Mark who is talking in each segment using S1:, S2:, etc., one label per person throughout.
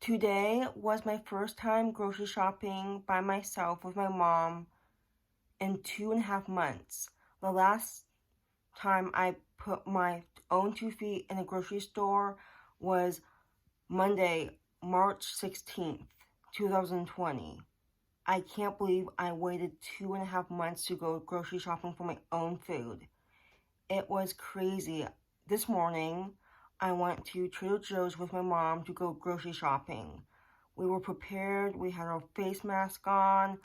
S1: Today was my first time grocery shopping by myself with my mom in 2.5 months. The last time I put my own 2 feet in a grocery store was Monday, March 16th, 2020. I can't believe I waited 2.5 months to go grocery shopping for my own food. It was crazy. This morning, I went to Trader Joe's with my mom to go grocery shopping. We were prepared. We had our face mask on,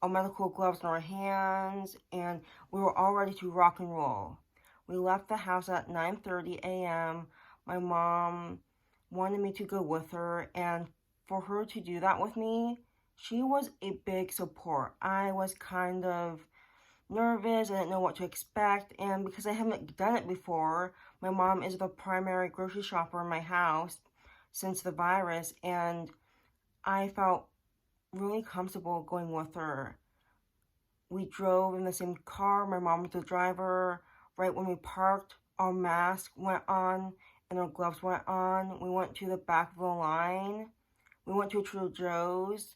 S1: our medical gloves in our hands, and we were all ready to rock and roll. We left the house at 9:30 a.m. My mom wanted me to go with her, and for her to do that with me, she was a big support. I was kind of nervous. I didn't know what to expect, and because I haven't done it before, my mom is the primary grocery shopper in my house since the virus, and I felt really comfortable going with her. We drove in the same car. My mom was the driver. Right when we parked, our mask went on and our gloves went on. We went to the back of the line. We went to Trader Joe's,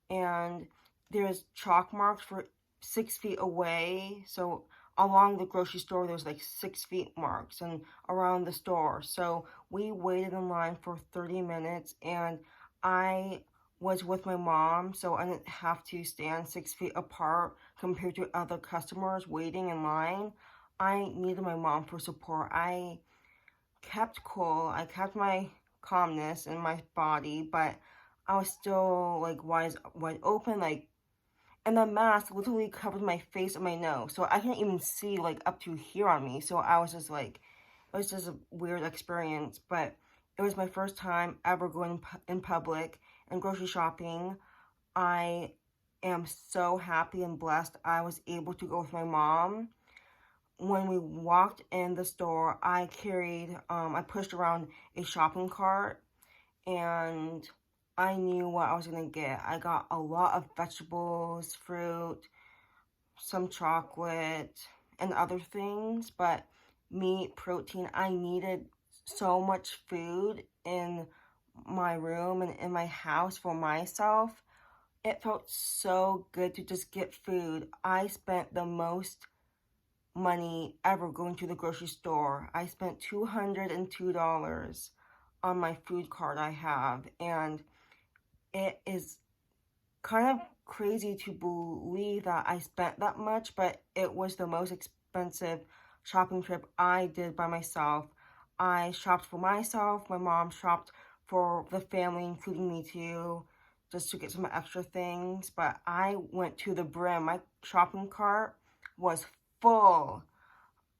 S1: and there's chalk marks for 6 feet away. So along the grocery store, there's like 6 feet marks, and around the store. So we waited in line for 30 minutes, and I was with my mom, so I didn't have to stand 6 feet apart compared to other customers waiting in line. I needed my mom for support. I kept cool. I kept my calmness in my body, but I was still like wide open, like, and the mask literally covered my face and my nose, so I couldn't even see like up to here on me. So I was just like, it was just a weird experience, but it was my first time ever going in public and grocery shopping. I am so happy and blessed I was able to go with my mom. When we walked in the store, I pushed around a shopping cart, and I knew what I was gonna get. I got a lot of vegetables, fruit, some chocolate, and other things, but meat, protein. I needed so much food in my room and in my house for myself. It felt so good to just get food. I spent the most money ever going to the grocery store. I spent $202 on my food card I have, and it is kind of crazy to believe that I spent that much, but it was the most expensive shopping trip I did by myself. I shopped for myself, my mom shopped for the family, including me too, just to get some extra things, but I went to the brim. My shopping cart was full.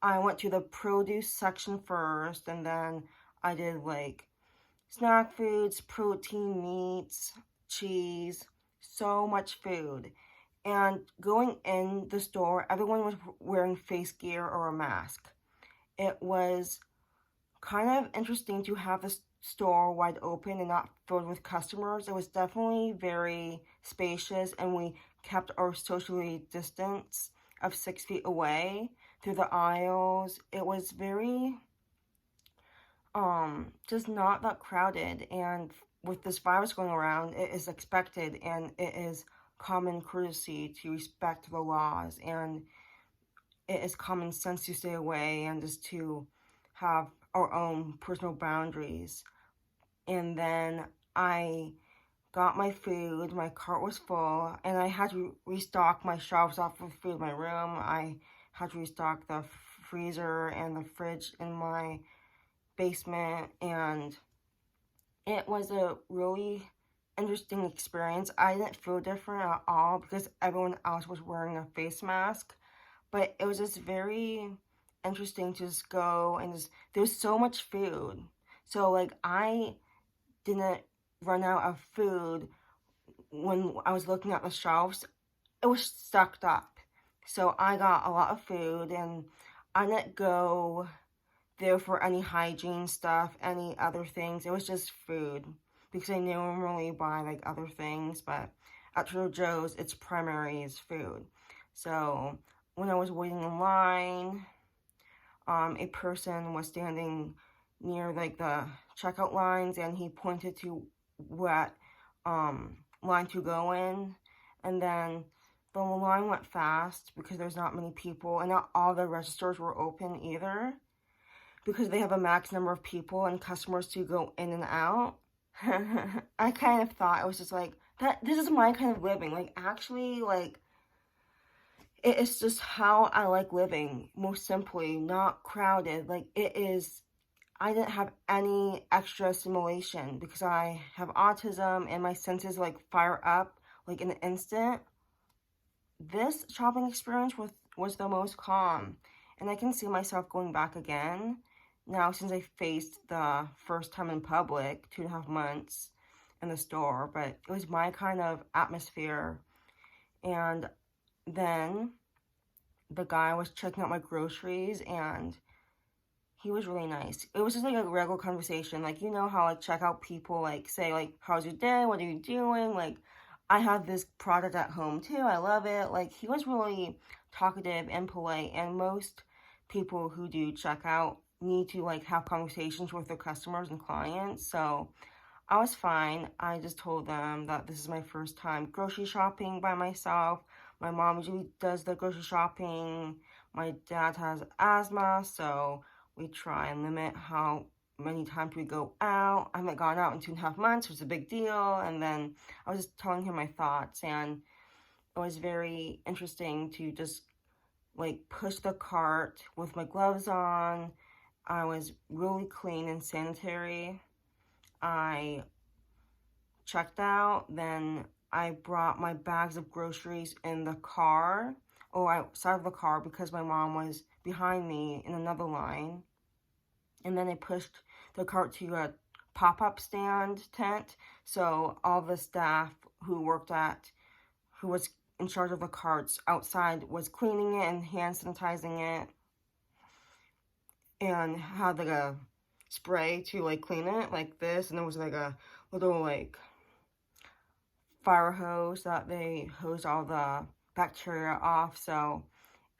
S1: I went to the produce section first, and then I did like snack foods, protein, meats, cheese, so much food. And going in the store, everyone was wearing face gear or a mask. It was kind of interesting to have the store wide open and not filled with customers. It was definitely very spacious, and we kept our socially distance of 6 feet away through the aisles. It was very just not that crowded, and with this virus going around, it is expected and it is common courtesy to respect the laws, and it is common sense to stay away and just to have our own personal boundaries. And then I got my food, my cart was full, and I had to restock my shelves off of food in my room. I had to restock the freezer and the fridge in my basement, and it was a really interesting experience. I didn't feel different at all because everyone else was wearing a face mask, but it was just very interesting to just go and just, there was so much food. So like I didn't run out of food when I was looking at the shelves. It was stocked up. So I got a lot of food, and I didn't go there for any hygiene stuff, any other things. It was just food because I normally buy like other things, but at Trader Joe's, its primary is food. So when I was waiting in line, a person was standing near like the checkout lines, and he pointed to what line to go in, and then the line went fast because there's not many people, and not all the registers were open either, because they have a max number of people and customers to go in and out. I kind of thought, it was just like, this is my kind of living. Like, actually, like, it is just how I like living, most simply, not crowded. Like, it is, I didn't have any extra stimulation because I have autism and my senses, like, fire up, like, in an instant. This shopping experience was the most calm, and I can see myself going back again now, since I faced the first time in public 2.5 months in the store. But it was my kind of atmosphere. And then the guy was checking out my groceries, and he was really nice. It was just like a regular conversation. Like, you know how like checkout people like say like, how's your day? What are you doing? Like, I have this product at home too. I love it. Like, he was really talkative and polite, and most people who do checkout need to like have conversations with their customers and clients. So I was fine. I just told them that this is my first time grocery shopping by myself. My mom usually does the grocery shopping. My dad has asthma, so we try and limit how many times we go out. I haven't gone out in 2.5 months, which is a big deal. And then I was just telling him my thoughts, and it was very interesting to just like push the cart with my gloves on. I was really clean and sanitary. I checked out, then I brought my bags of groceries in the car, or outside of the car, because my mom was behind me in another line. And then I pushed the cart to a pop-up stand tent, so all the staff who was in charge of the carts outside was cleaning it and hand sanitizing it, and had like a spray to like clean it like this, and there was like a little like fire hose that they hosed all the bacteria off. So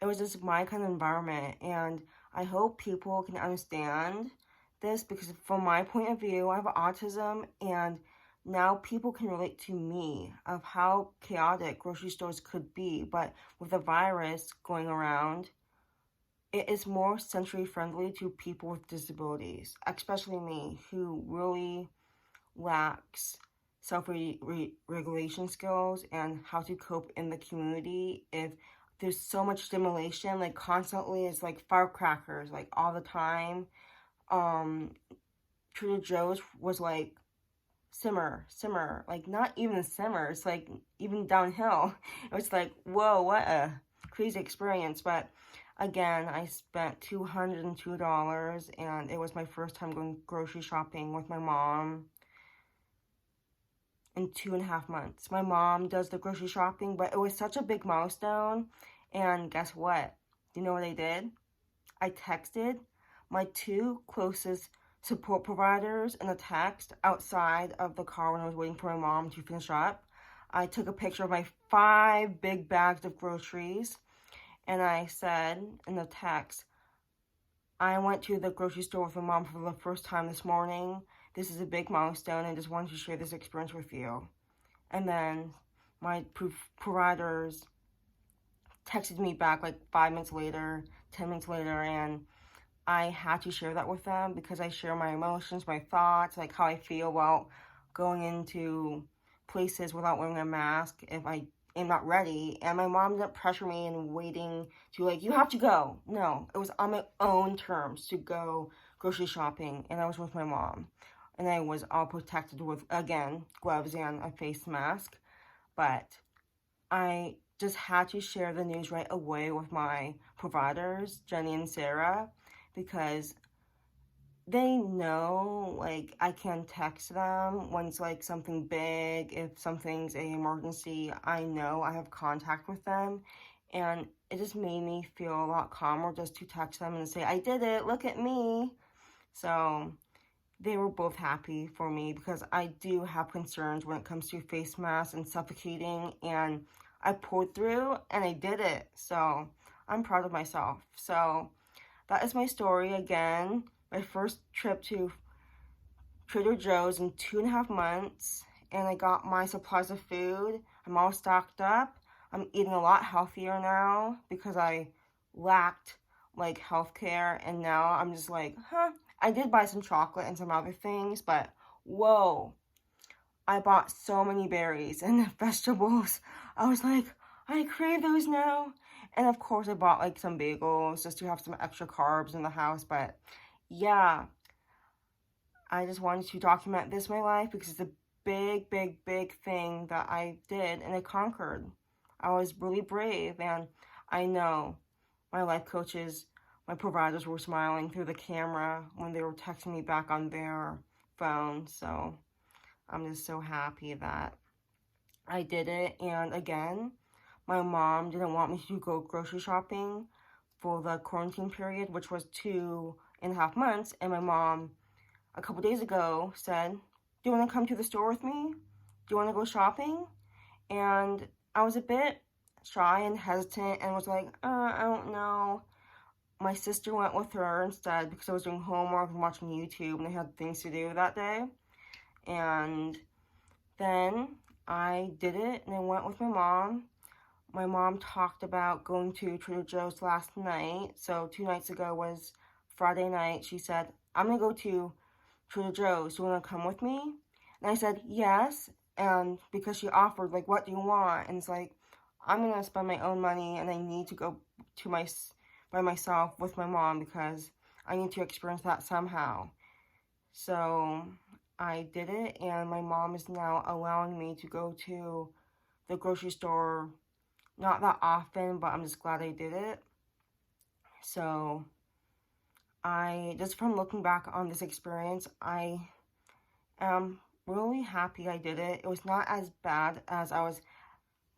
S1: it was just my kind of environment, and I hope people can understand this, because from my point of view, I have autism, and now people can relate to me of how chaotic grocery stores could be. But with the virus going around, it is more sensory friendly to people with disabilities, especially me, who really lacks self-regulation skills and how to cope in the community if there's so much stimulation, like constantly. It's like firecrackers, like all the time. Trader Joe's was like, simmer, like not even simmer, it's like even downhill. It was like, whoa, what a crazy experience. But again, I spent $202, and it was my first time going grocery shopping with my mom in 2.5 months. My mom does the grocery shopping, but it was such a big milestone. And guess what? You know what I did? I texted my 2 closest support providers in a text outside of the car when I was waiting for my mom to finish up. I took a picture of my 5 big bags of groceries, and I said in the text, I went to the grocery store with my mom for the first time this morning. This is a big milestone, and I just wanted to share this experience with you. And then my providers texted me back like 5 minutes later, 10 minutes later, and I had to share that with them because I share my emotions, my thoughts, like how I feel about going into places without wearing a mask if I am not ready. And my mom didn't pressure me and waiting to like, you have to go. No, it was on my own terms to go grocery shopping, and I was with my mom. And I was all protected with, again, gloves and a face mask. But I just had to share the news right away with my providers, Jenny and Sarah, because they know, like, I can text them when it's like something big. If something's an emergency, I know I have contact with them. And it just made me feel a lot calmer just to text them and say, I did it, look at me. So they were both happy for me, because I do have concerns when it comes to face masks and suffocating, and I pulled through and I did it. So I'm proud of myself. So that is my story. Again, my first trip to Trader Joe's in 2.5 months, and I got my supplies of food. I'm all stocked up. I'm eating a lot healthier now because I lacked like healthcare, and now I'm just like, I did buy some chocolate and some other things, but whoa, I bought so many berries and vegetables. I was like, I crave those now. And of course I bought like some bagels just to have some extra carbs in the house. But yeah, I just wanted to document this in my life because it's a big, big, big thing that I did and I conquered. I was really brave, and I know my life coaches, my providers were smiling through the camera when they were texting me back on their phone. So I'm just so happy that I did it. And again, my mom didn't want me to go grocery shopping for the quarantine period, which was 2.5 months. And my mom, a couple days ago, said, do you want to come to the store with me? Do you want to go shopping? And I was a bit shy and hesitant and was like, I don't know. My sister went with her instead because I was doing homework and watching YouTube and I had things to do that day. And then I did it and I went with my mom. My mom talked about going to Trader Joe's last night. So 2 nights ago was Friday night. She said, I'm going to go to Trader Joe's. Do you want to come with me? And I said, yes. And because she offered, like, what do you want? And it's like, I'm going to spend my own money and I need to go to by myself with my mom because I need to experience that somehow. So I did it, and my mom is now allowing me to go to the grocery store not that often, but I'm just glad I did it. So just from looking back on this experience, I am really happy I did it. It was not as bad as I was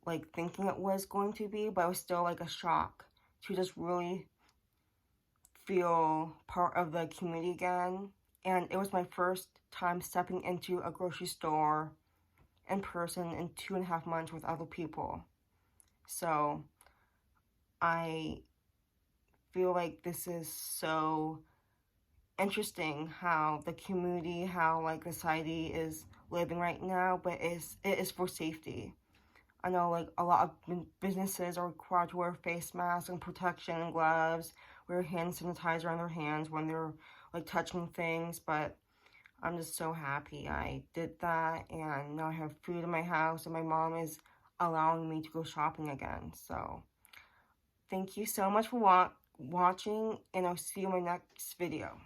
S1: like thinking it was going to be, but it was still like a shock to just really feel part of the community again. And it was my first time stepping into a grocery store in person in 2.5 months with other people. So I feel like this is so interesting how the community, how like the society is living right now, but it is for safety. I know like a lot of businesses are required to wear face masks and protection and gloves, wear hand sanitizer on their hands when they're like touching things, but I'm just so happy I did that, and now I have food in my house, and my mom is allowing me to go shopping again. So thank you so much for watching, and I'll see you in my next video.